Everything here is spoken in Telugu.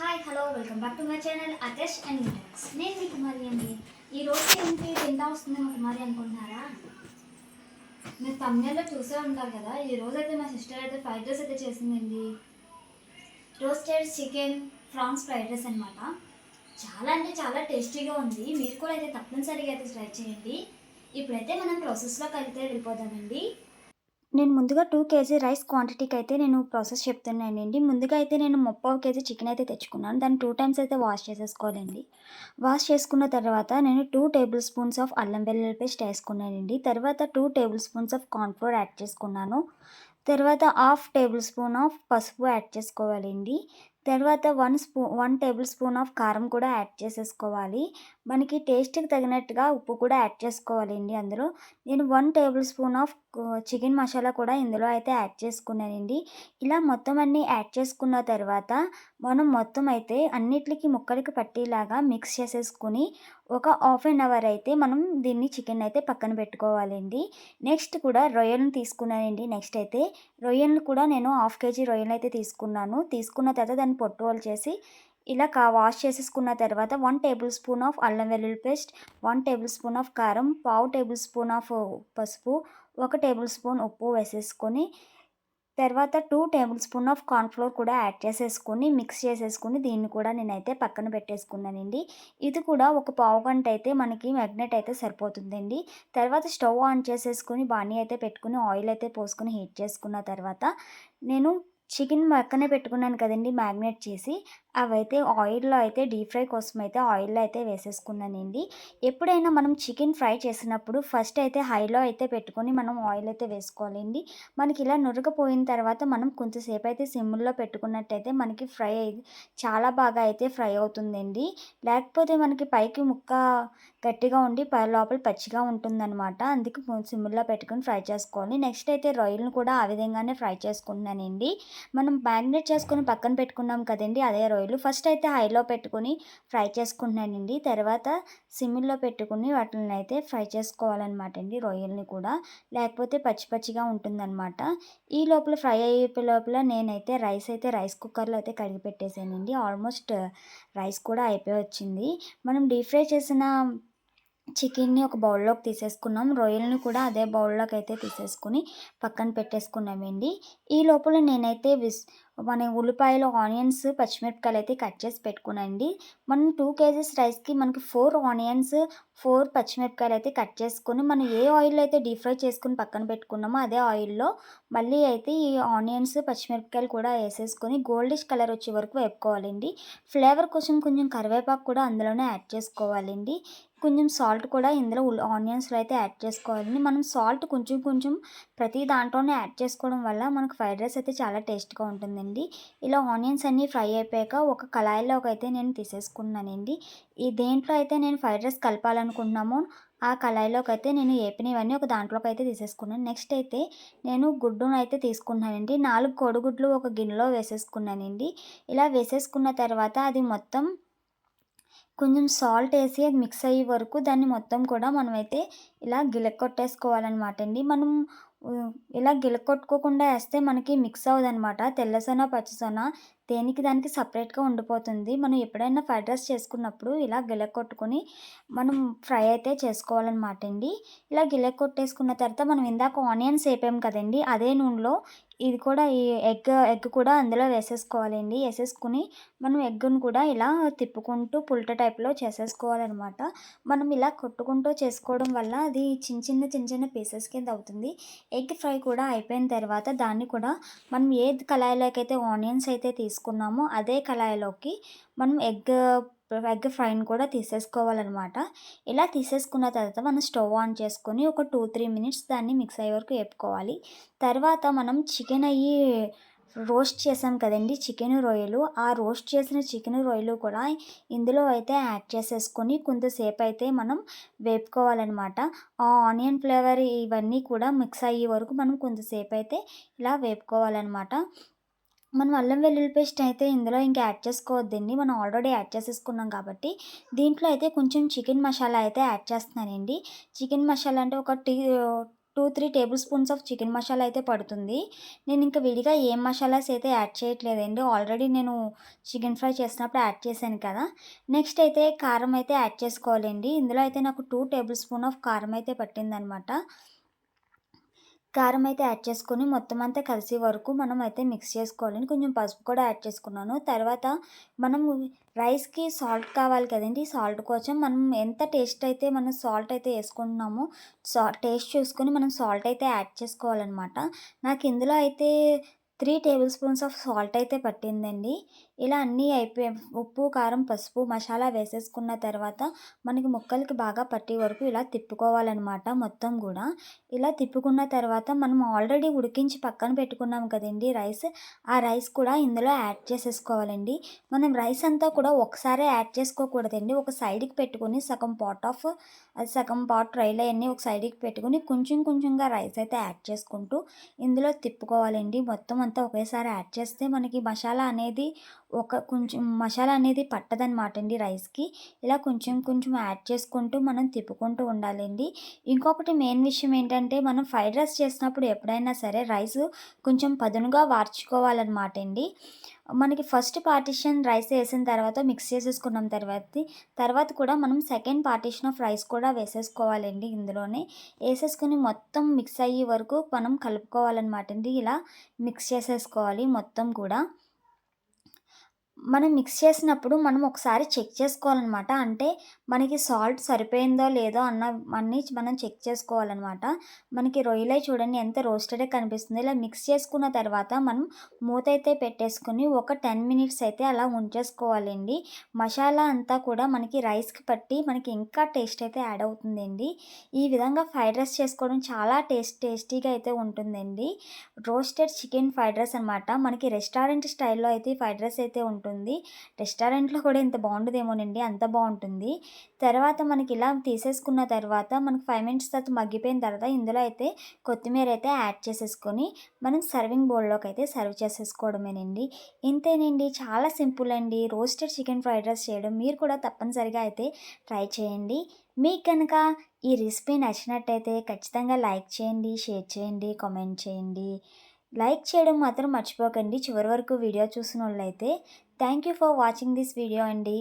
Hi hello welcome back to my channel అగష్ అండ్ ఇంటర్స్. నేను మీ కుమారి అండి. ఈ రోజు ఏంటి తింటా వస్తుంది మా కుమారి అనుకుంటున్నారా? మీరు తమిళలో చూసే ఉంటారు కదా. ఈ రోజు అయితే మా సిస్టర్ అయితే ఫ్రైడ్ రైస్ అయితే చేసిందండి. Roasted chicken prawns fried rice అనమాట. చాలా అంటే చాలా టేస్టీగా ఉంది. మీరు కూడా అయితే తప్పనిసరిగా అయితే ట్రై చేయండి. ఇప్పుడైతే మనం ప్రాసెస్లోకి అయితే వెళ్ళిపోదామండి. నేను ముందుగా 2 కేజీ రైస్ క్వాంటిటీకి అయితే నేను ప్రాసెస్ చెప్తున్నానండి. ముందుగా అయితే నేను 30 కేజీ చికెన్ అయితే తెచ్చుకున్నాను. దాన్ని 2 టైమ్స్ అయితే వాష్ చేసేసుకోవాలండి. వాష్ చేసుకున్న తర్వాత నేను 2 టేబుల్ స్పూన్స్ ఆఫ్ అల్లం వెల్లుల్లి పేస్ట్ వేసుకున్నానండి. తర్వాత 2 table spoons of corn flour add చేసుకున్నాను. తర్వాత హాఫ్ టేబుల్ స్పూన్ ఆఫ్ పసుపు యాడ్ చేసుకోవాలండి. తర్వాత 1 టేబుల్ స్పూన్ ఆఫ్ కారం కూడా యాడ్ చేసేసుకోవాలి. మనకి టేస్ట్‌కి తగినట్టుగా ఉప్పు కూడా యాడ్ చేసుకోవాలండి అందులో. నేను 1 table spoon of chicken masala కూడా ఇందులో అయితే యాడ్ చేసుకున్నానండి. ఇలా మొత్తం అన్నీ యాడ్ చేసుకున్న తర్వాత మనం మొత్తం అయితే అన్నిట్లికి ముక్కలకి పట్టేలాగా మిక్స్ చేసేసుకొని ఒక హాఫ్ అన్ అవర్ అయితే మనం దీన్ని చికెన్ అయితే పక్కన పెట్టుకోవాలండి. నెక్స్ట్ కూడా రొయ్యలను తీసుకున్నానండి. నెక్స్ట్ అయితే రొయ్యలను కూడా నేను హాఫ్ కేజీ రొయ్యలనైతే తీసుకున్నాను. తీసుకున్న తర్వాత దాన్ని పొట్టు వలిచేసి ఇలా వాష్ చేసేసుకున్న తర్వాత 1 టేబుల్ స్పూన్ ఆఫ్ అల్లం వెల్లుల్లి పేస్ట్, 1 టేబుల్ స్పూన్ ఆఫ్ కారం, పావు టేబుల్ స్పూన్ ఆఫ్ పసుపు, 1 టేబుల్ స్పూన్ ఉప్పు వేసేసుకొని తర్వాత 2 table spoon of corn flour కూడా యాడ్ చేసేసుకొని మిక్స్ చేసేసుకొని దీన్ని కూడా నేనైతే పక్కన పెట్టేసుకున్నానండి. ఇది కూడా ఒక పావు గంట అయితే మనకి మ్యాగ్నెట్ అయితే సరిపోతుందండి. తర్వాత స్టవ్ ఆన్ చేసేసుకొని బాణీ అయితే పెట్టుకొని ఆయిల్ అయితే పోసుకొని హీట్ చేసుకున్న తర్వాత నేను చికెన్ పక్కనే పెట్టుకున్నాను కదండీ మ్యాగ్నేట్ చేసి, అవైతే ఆయిల్‌లో అయితే డీప్ ఫ్రై కోసం అయితే ఆయిల్‌లో అయితే వేసేసుకున్నానండి. ఎప్పుడైనా మనం చికెన్ ఫ్రై చేసినప్పుడు ఫస్ట్ అయితే హైలో అయితే పెట్టుకొని మనం ఆయిల్ అయితే వేసుకోవాలండి. మనకి ఇలా నురగపోయిన తర్వాత మనం కొంచెంసేపు అయితే సిమ్‌లో పెట్టుకున్నట్టయితే మనకి చాలా బాగా అయితే ఫ్రై అవుతుందండి. లేకపోతే మనకి పైకి ముక్క గట్టిగా ఉండి లోపల పచ్చిగా ఉంటుందనమాట. అందుకే సిమ్‌లో పెట్టుకొని ఫ్రై చేసుకోవాలి. నెక్స్ట్ అయితే రొయ్యలను కూడా ఆ విధంగానే ఫ్రై చేసుకుంటున్నానండి. మనం మ్యాగ్నేట్ చేసుకొని పక్కన పెట్టుకున్నాం కదండీ! అదే రొయ్యలు ఫస్ట్ అయితే హైలో పెట్టుకొని ఫ్రై చేసుకుంటున్నానండి. తర్వాత సిమ్‌లో పెట్టుకొని వాటిల్నైతే ఫ్రై చేసుకోవాలనమాట అండి రొయ్యల్ని కూడా. లేకపోతే పచ్చి పచ్చిగా ఉంటుందనమాట. ఈ లోపల ఫ్రై అయ్యే లోపల నేనైతే రైస్ కుక్కర్‌లో అయితే కడిగి పెట్టేసానండి. ఆల్మోస్ట్ రైస్ కూడా అయిపోయి వచ్చింది. మనం డీప్ ఫ్రై చేసిన చికెన్‌ని ఒక బౌల్‌లోకి తీసేసుకున్నాం. రొయ్యలని కూడా అదే బౌల్‌లోకి అయితే తీసేసుకొని పక్కన పెట్టేసుకున్నామండి. ఈ లోపల నేనైతే మన ఉల్లిపాయలు, ఆనియన్స్, పచ్చిమిరపకాయలు అయితే కట్ చేసి పెట్టుకున్నానండి. మనం 2 కేజీస్ రైస్‌కి మనకి 4 ఆనియన్స్, 4 పచ్చిమిరపకాయలు అయితే కట్ చేసుకొని మనం ఏ ఆయిల్‌లో అయితే డీప్ ఫ్రై చేసుకొని పక్కన పెట్టుకున్నామో అదే ఆయిల్‌లో మళ్ళీ అయితే ఈ ఆనియన్స్, పచ్చిమిరపకాయలు కూడా ఏసేసుకొని గోల్డిష్ కలర్ వచ్చే వరకు వేపుకోవాలండి. ఫ్లేవర్ కోసం కొంచెం కరివేపాకు కూడా అందులోనే యాడ్ చేసుకోవాలండి. కొంచెం సాల్ట్ కూడా ఇందులో ఆనియన్స్‌లో అయితే యాడ్ చేసుకోవాలండి. మనం సాల్ట్ కొంచెం కొంచెం ప్రతి దాంట్లోనే యాడ్ చేసుకోవడం వల్ల మనకు ఫ్రైడ్ రైస్ అయితే చాలా టేస్ట్‌గా ఉంటుందండి. ఇలా ఆనియన్స్ అన్నీ ఫ్రై అయిపోయాక ఒక కళాయిలోకి అయితే నేను తీసేసుకున్నానండి. దేంట్లో అయితే నేను ఫ్రైడ్ రైస్ కలపాలనుకుంటున్నామో ఆ కళాయిలోకి అయితే నేను ఏపినవన్నీ ఒక దాంట్లోకి అయితే తీసేసుకున్నాను. నెక్స్ట్ అయితే నేను గుడ్డునైతే తీసుకున్నానండి. 4 కోడిగుడ్లు ఒక గిన్నెలో వేసేసుకున్నానండి. ఇలా వేసేసుకున్న తర్వాత అది మొత్తం కొంచెం సాల్ట్ ఏసి అది మిక్స్ అయ్యే వరకు దాన్ని మొత్తం కూడా మనమైతే ఇలా గిలక్కొట్టేసుకోవాలనమాట అండి. మనం ఇలా గిలక్కొట్టుకోకుండా ఏస్తే మనకి మిక్స్ అవ్వదనమాట. తెల్లసొన, పచ్చసొన దేనికి దానికి సపరేట్‌గా ఉండిపోతుంది. మనం ఎప్పుడైనా ఫ్రైడ్ రైస్ చేసుకున్నప్పుడు ఇలా గిలక్కొట్టుకొని మనం ఫ్రై అయితే చేసుకోవాలనమాట అండి. ఇలా గిలక్కొట్టేసుకున్న తర్వాత మనం ఇందాక ఆనియన్స్ ఏపాం కదండీ! అదే నూనెలో ఇది కూడా ఈ ఎగ్ కూడా అందులో వేసేసుకోవాలండి. ఏసేసుకొని మనం ఎగ్గును కూడా ఇలా తిప్పుకుంటూ పుల్ట టైప్‌లో చేసేసుకోవాలనమాట. మనం ఇలా కొట్టుకుంటూ చేసుకోవడం వల్ల అది చిన్న చిన్న పీసెస్ కింద అవుతుంది. ఎగ్ ఫ్రై కూడా అయిపోయిన తర్వాత దాన్ని కూడా మనం ఏ కళాయిలోకైతే ఆనియన్స్ అయితే తీసుకున్నామో అదే కళాయిలోకి మనం ఎగ్ ఫ్రైని కూడా తీసేసుకోవాలనమాట. ఇలా తీసేసుకున్న తర్వాత మనం స్టవ్ ఆన్ చేసుకొని ఒక 2, 3 మినిట్స్ దాన్ని మిక్స్ అయ్యే వరకు ఏపుకోవాలి. తర్వాత మనం చికెన్ రోస్ట్ చేసాం కదండీ చికెను, రొయ్యలు. ఆ రోస్ట్ చేసిన చికెను, రొయ్యలు కూడా ఇందులో అయితే యాడ్ చేసేసుకొని కొంతసేపు అయితే మనం వేపుకోవాలనమాట. ఆ ఆనియన్ ఫ్లేవర్ ఇవన్నీ కూడా మిక్స్ అయ్యే వరకు మనం కొంతసేపు అయితే ఇలా వేపుకోవాలనమాట. మనం అల్లం వెల్లుల్లి పేస్ట్ అయితే ఇందులో ఇంక యాడ్ చేసుకోవద్దండి. మనం ఆల్రెడీ యాడ్ చేసేసుకున్నాం కాబట్టి, దీంట్లో అయితే కొంచెం చికెన్ మసాలా అయితే యాడ్ చేస్తున్నానండి. చికెన్ మసాలా అంటే ఒక 2-3 table spoons of chicken masala అయితే పడుతుంది. నేను ఇంకా విడిగా ఏం మసాలాస్ అయితే యాడ్ చేయట్లేదండి. ఆల్రెడీ నేను చికెన్ ఫ్రై చేసినప్పుడు యాడ్ చేశాను కదా! నెక్స్ట్ అయితే కారం అయితే యాడ్ చేసుకోవాలండి. ఇందులో అయితే నాకు 2 టేబుల్ స్పూన్ ఆఫ్ కారం అయితే పట్టిందనమాట. కారం అయితే యాడ్ చేసుకొని మొత్తం అంతా కలిసే వరకు మనం అయితే మిక్స్ చేసుకోవాలండి. కొంచెం పసుపు కూడా యాడ్ చేసుకున్నాను. తర్వాత మనము రైస్‌కి సాల్ట్ కావాలి కదండీ! సాల్ట్ కోసం మనం ఎంత టేస్ట్ అయితే మనం సాల్ట్ అయితే యేసుకుంటున్నామో టేస్ట్ చూసుకొని మనం సాల్ట్ అయితే యాడ్ చేసుకోవాలనమాట. నాకు ఇందులో అయితే 3 టేబుల్ స్పూన్స్ ఆఫ్ సాల్ట్ అయితే పట్టిందండి. ఇలా అన్నీ అయిపోయి ఉప్పు, కారం, పసుపు, మసాలా వేసేసుకున్న తర్వాత మనకి ముక్కలకి బాగా పట్టే వరకు ఇలా తిప్పుకోవాలనమాట మొత్తం గూడా. ఇలా తిప్పుకున్న తర్వాత మనం ఆల్రెడీ ఉడికించి పక్కన పెట్టుకున్నాం కదండీ రైస్. ఆ రైస్ కూడా ఇందులో యాడ్ చేసేసుకోవాలండి. మనం రైస్ అంతా కూడా ఒకసారే యాడ్ చేసుకోకూడదండి. ఒక సైడ్‌కి పెట్టుకొని సగం పార్ట్ రైలు అయన్నీ ఒక సైడ్‌కి పెట్టుకొని కొంచెం కొంచెంగా రైస్ అయితే యాడ్ చేసుకుంటూ ఇందులో తిప్పుకోవాలండి. మొత్తం అంతా ఒకేసారి యాడ్ చేస్తే మనకి మసాలా అనేది పట్టదనమాట అండి రైస్‌కి. ఇలా కొంచెం కొంచెం యాడ్ చేసుకుంటూ మనం తిప్పుకుంటూ ఉండాలండి. ఇంకొకటి మెయిన్ విషయం ఏంటంటే మనం ఫ్రైడ్ రైస్ చేసినప్పుడు ఎప్పుడైనా సరే రైస్ కొంచెం పదునుగా వార్చుకోవాలనమాట అండి. మనకి ఫస్ట్ పార్టిషన్ రైస్ ఏసిన తర్వాత మిక్స్ చేసేసుకున్నాం తర్వాత కూడా మనం సెకండ్ పార్టిషన్ ఆఫ్ రైస్ కూడా వేసేసుకోవాలండి ఇందులోనే. ఏసేసుకొని మొత్తం మిక్స్ అయ్యే వరకు మనం కలుపుకోవాలనమాట అండి. ఇలా మిక్స్ చేసేసుకోవాలి మొత్తం కూడా. మనం మిక్స్ చేసినప్పుడు మనం ఒకసారి చెక్ చేసుకోవాలనమాట. అంటే మనకి సాల్ట్ సరిపోయిందో లేదో అన్నీ మనం చెక్ చేసుకోవాలనమాట. మనకి రొయ్యలయి చూడండి ఎంత రోస్టెడే కనిపిస్తుంది. ఇలా మిక్స్ చేసుకున్న తర్వాత మనం మూత అయితే పెట్టేసుకొని ఒక 10 మినిట్స్ అయితే అలా ఉంచేసుకోవాలండి. మసాలా అంతా కూడా మనకి రైస్‌కి పట్టి మనకి ఇంకా టేస్ట్ అయితే యాడ్ అవుతుందండి. ఈ విధంగా ఫ్రైడ్ రైస్ చేసుకోవడం చాలా టేస్టీగా అయితే ఉంటుందండి. రోస్టెడ్ చికెన్ ఫ్రైడ్ రైస్ అనమాట. మనకి రెస్టారెంట్ స్టైల్‌లో అయితే ఈ ఫ్రైడ్ రైస్ అయితే ఉంటుంది. రెస్టారెంట్‌లో కూడా ఇంత బావుండదేమోనండి. అంత బావుంటుంది. తర్వాత మనకి ఇలా తీసేసుకున్న తర్వాత మనకి 5 మినిట్స్ తర్వాత మగ్గిపోయిన తర్వాత ఇందులో అయితే కొత్తిమీర అయితే యాడ్ చేసేసుకొని మనం సర్వింగ్ బౌల్‌లోకి అయితే సర్వ్ చేసేసుకోవడమేనండి. ఇంతేనండి. చాలా సింపుల్ అండి. రోస్టెడ్ చికెన్ ఫ్రైడ్ రైస్ చేయడం మీరు కూడా తప్పనిసరిగా అయితే ట్రై చేయండి. మీకు గనక ఈ రెసిపీ నచ్చినట్టయితే ఖచ్చితంగా లైక్ చేయండి, షేర్ చేయండి, కామెంట్ చేయండి. లైక్ చేయడం మాత్రం మర్చిపోకండి చివరి వరకు వీడియో చూసినోళ్ళైతే. Thank you for watching this video అండి.